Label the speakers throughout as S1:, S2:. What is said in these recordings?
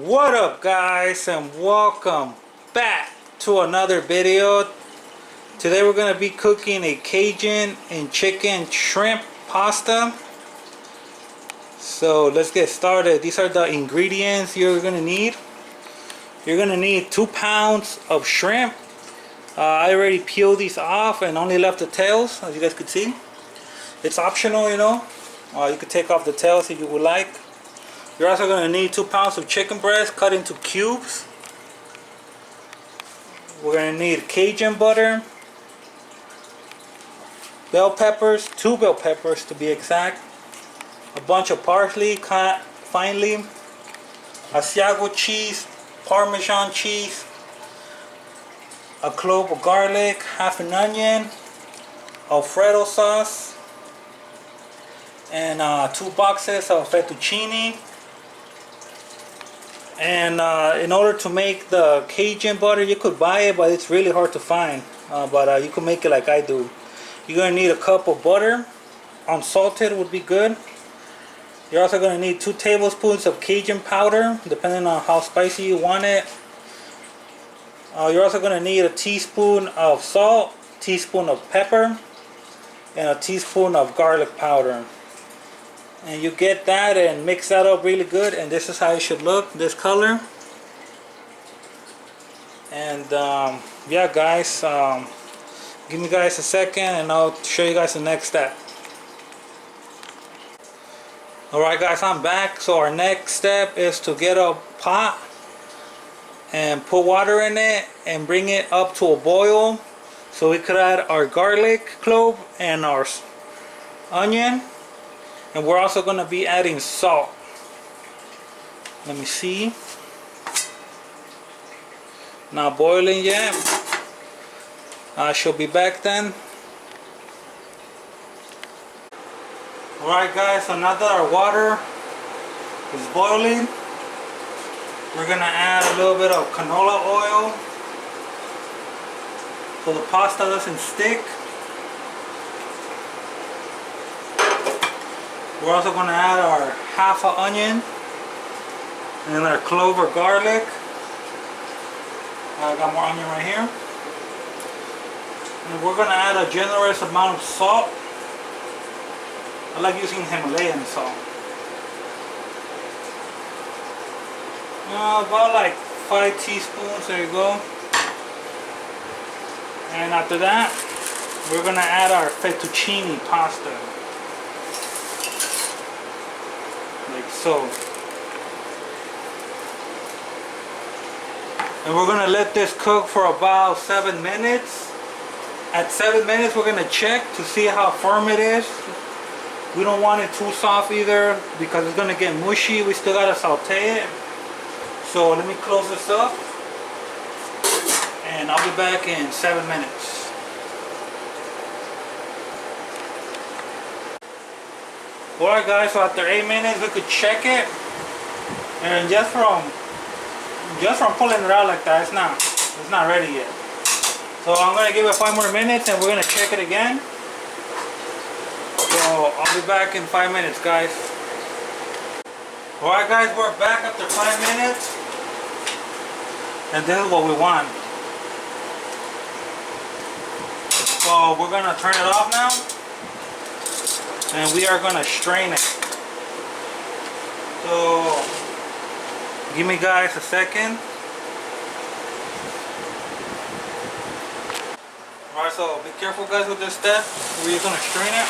S1: What up, guys, and welcome back to another video. Today we're going to be cooking a Cajun and chicken shrimp pasta. So let's get started. These are the ingredients you're going to need. You're going to need 2 pounds of shrimp. I already peeled these off and only left the tails, as you guys could see. It's optional, you know. You could take off the tails if you would like. You're also going to need 2 pounds of chicken breast cut into cubes. We're going to need Cajun butter, bell peppers, 2 bell peppers to be exact, a bunch of parsley cut finely, Asiago cheese, Parmesan cheese, a clove of garlic, half an onion, Alfredo sauce, and 2 boxes of fettuccine. And in order to make the Cajun butter, you could buy it, but it's really hard to find. But you can make it like I do. You're going to need a cup of butter. Unsalted would be good. You're also going to need 2 tablespoons of Cajun powder, depending on how spicy you want it. You're also going to need a teaspoon of salt, teaspoon of pepper, and a teaspoon of garlic powder. And you get that and mix that up really good, and this is how it should look, this color. And yeah, guys, give me guys a second and I'll show you guys the next step. Alright guys, I'm back. So our next step is to get a pot and put water in it and bring it up to a boil, so we could add our garlic clove and our onion. And we're also going to be adding salt. Let me see. Not boiling yet. I shall be back then. Alright guys, so now that our water is boiling, we're going to add a little bit of canola oil so the pasta doesn't stick. We're also going to add our half an onion and our clove or garlic. I got more onion right here. And we're going to add a generous amount of salt. I like using Himalayan salt. About like 5 teaspoons, there you go. And after that, we're going to add our fettuccine pasta. Like so. And we're going to let this cook for about 7 minutes. At 7 minutes we're going to check to see how firm it is. We don't want it too soft either, because it's going to get mushy. We still got to saute it. So let me close this up and I'll be back in 7 minutes. Alright guys, so after 8 minutes we could check it, and just from pulling it out like that, it's not ready yet. So I'm gonna give it 5 more minutes and we're gonna check it again. So I'll be back in 5 minutes, guys. Alright guys, we're back after 5 minutes, and this is what we want. So we're gonna turn it off now, and we are gonna strain it. So give me guys a second. Alright, so be careful guys with this step. We're just gonna strain it.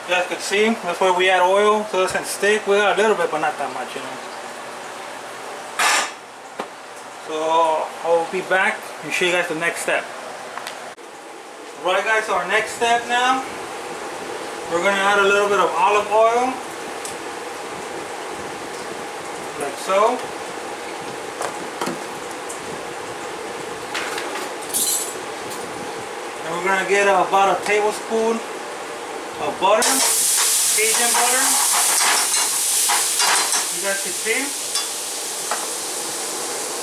S1: You guys can see, that's why we add oil, so it doesn't stick. We got a little bit, but not that much, you know. So I'll be back and show you guys the next step. Alright guys, so our next step now, we're going to add a little bit of olive oil, like so. And we're going to get about a tablespoon of butter, Cajun butter, you guys can see.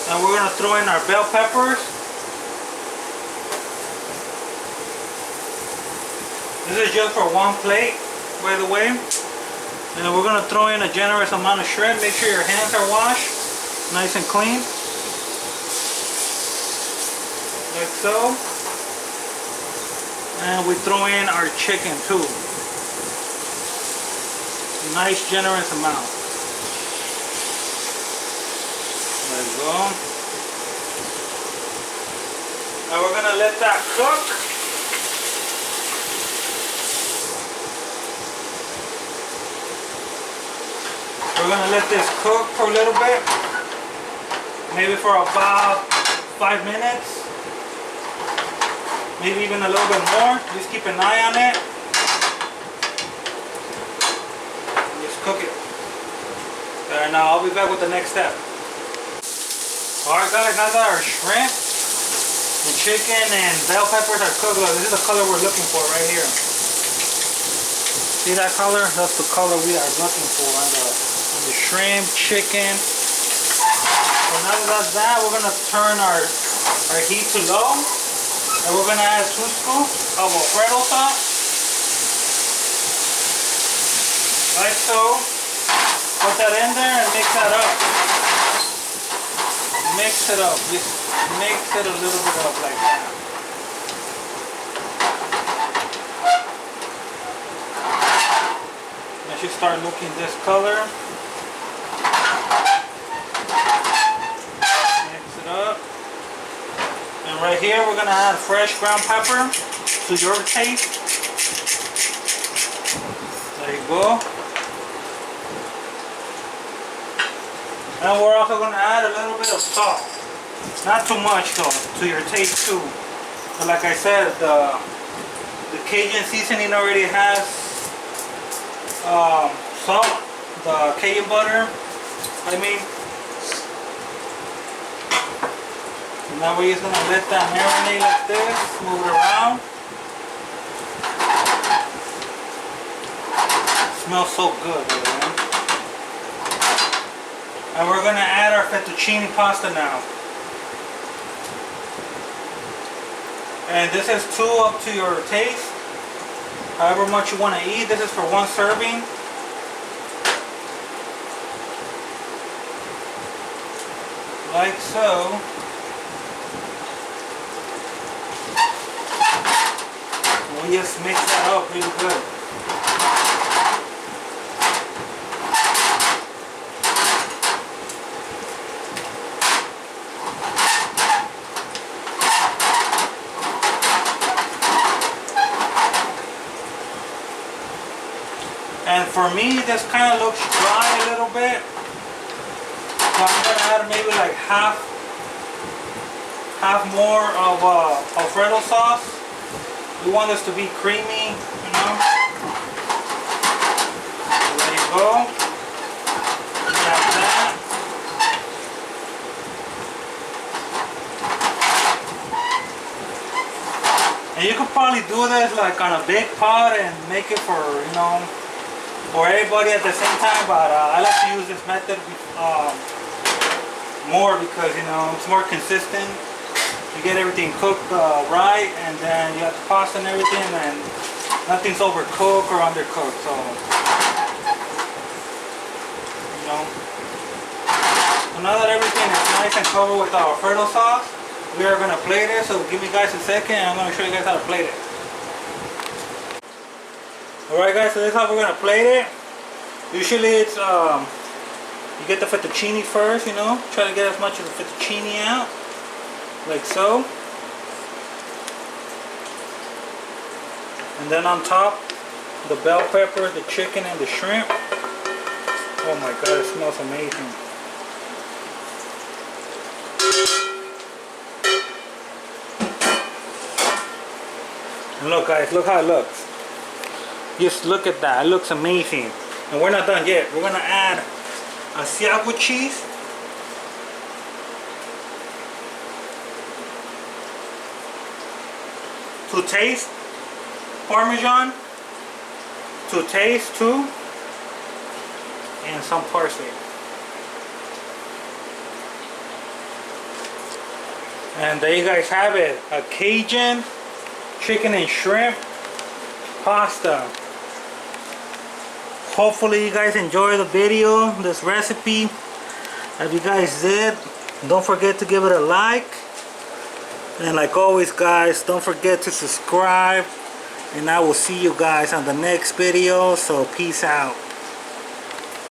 S1: And we're going to throw in our bell peppers. This is just for 1 plate, by the way. And we're gonna throw in a generous amount of shrimp. Make sure your hands are washed, nice and clean. Like so. And we throw in our chicken too. Nice generous amount. There you go. Now we're gonna let that cook. We're gonna let this cook for a little bit. Maybe for about 5 minutes. Maybe even a little bit more. Just keep an eye on it. Just cook it. There, now I'll be back with the next step. Alright guys, now that our shrimp, the chicken, and bell peppers are cooked, look, this is the color we're looking for right here. See that color? That's the color we are looking for on the shrimp, chicken. So now that that's that, we're going to turn our heat to low. And we're going to add 2 scoops of Alfredo sauce. Like so. Put that in there and mix that up. Mix it up. Just mix it a little bit up like that. It should start looking this color. Mix it up. And right here we're going to add fresh ground pepper to your taste. There you go. And we're also going to add a little bit of salt. Not too much though, to your taste too. But like I said, the Cajun seasoning already has salt. The Cajun butter, I mean. Now we're just going to let that marinate like this, move it around. It smells so good, man. And we're going to add our fettuccine pasta now. And this is 2 up to your taste. However much you want to eat, this is for 1 serving. Like so. We just mix that up really good. And for me, this kind of looks dry a little bit. So I'm going to add maybe like half more of Alfredo sauce. We want this to be creamy, you know. So there you go. We got that. And you could probably do this like on a big pot and make it for, you know, for everybody at the same time. But I like to use this method more because, you know, it's more consistent. You get everything cooked right, and then you have the pasta and everything, and nothing's overcooked or undercooked. So, you know. So now that everything is nice and covered with our Alfredo sauce, we are gonna plate it. So give me guys a second, and I'm gonna show you guys how to plate it. All right, guys. So this is how we're gonna plate it. Usually it's you get the fettuccine first. You know, try to get as much of the fettuccine out. Like so. And then on top, the bell pepper, the chicken, and the shrimp. Oh my god, it smells amazing. And look guys, look how it looks. Just look at that, it looks amazing. And we're not done yet. We're gonna add Asiago cheese. To taste, Parmesan to taste too, and some parsley. And there you guys have it, a Cajun chicken and shrimp pasta. hopefully you guys enjoy the video, this recipe. If you guys did, don't forget to give it a like. And like always guys, don't forget to subscribe. And I will see you guys on the next video. So peace out.